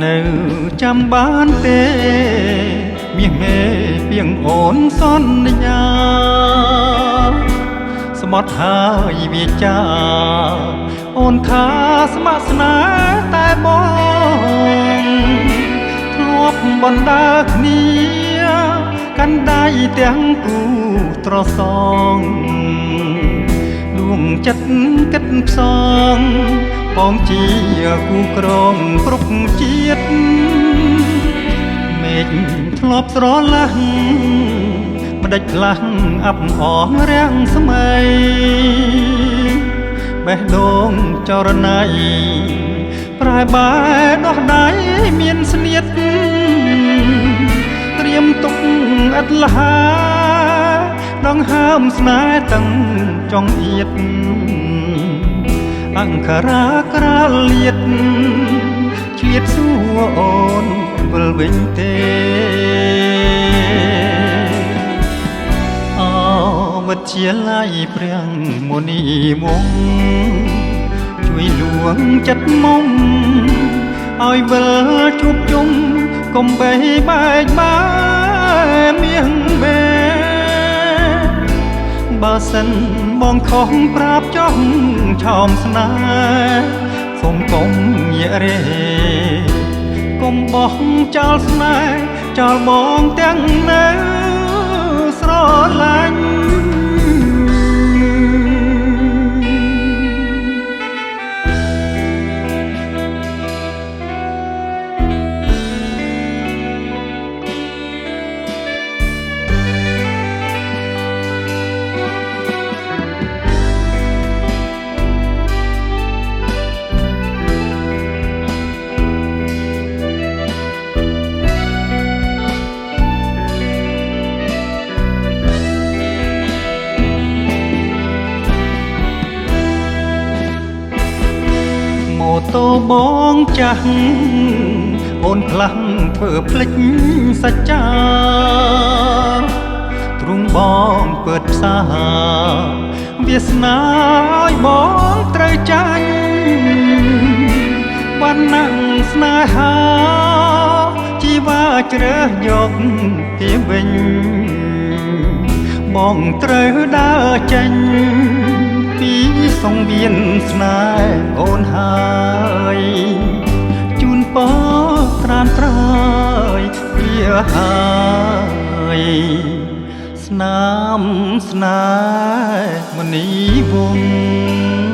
នៅចាំបានទេមាសមេពីងអូនសន្យាស្មត់ហើយវាចាអូនថាស្ម័គ្រស្នេហ៍តែបងធ្លាប់បណ្ដើគ្នាកាន់ដៃទាំងគូត្រសងដួងចិត្តគិតផ្សងបងជាគូក្រងគ្រប់ជាតិមេឃធ្លាប់ស្រឡះម្ដេចផ្លាស់អាប់អងរាំងស្មីបេះដូងចរណៃប្រែបែដោះដៃមានស្នៀតត្រៀមទុកអត់លហាដងហើមស្នេហ៍ទាំងចង់អៀតអង្គរាក្រាលលៀតឆ្លៀតសួរអូនវិលវិញទេអវិទ្យាល័យព្រះមុនីវង្សជួយលួងចិត្តមុំឲ្យវិលជួបជុំកុំបែកបែកបាមៀងបែបើសិនបងខំប្រាប់ចង់ឆោមស្នេហ៍សូមកុំញាក់រេកុំបោះចោលស្នេហ៍ចោលបងទាំងនៅស្រឡាញ់ម៉ូតូបងចាស់អូនផ្លាស់ធ្វើភ្លេចសច្ចាទ្រង់បងពើផ្សាវាសនាឲ្យបងត្រូវចាញ់បានណាំងស្នេហាជីវ៉ាជ្រើសយកគេវិញបងត្រូវដើរចេញពីសង្វៀនស្នេហ៍អូនហើយជូនពរត្រានត្រើយវាហើយស្នាមស្នេហ៍មនីវង្ស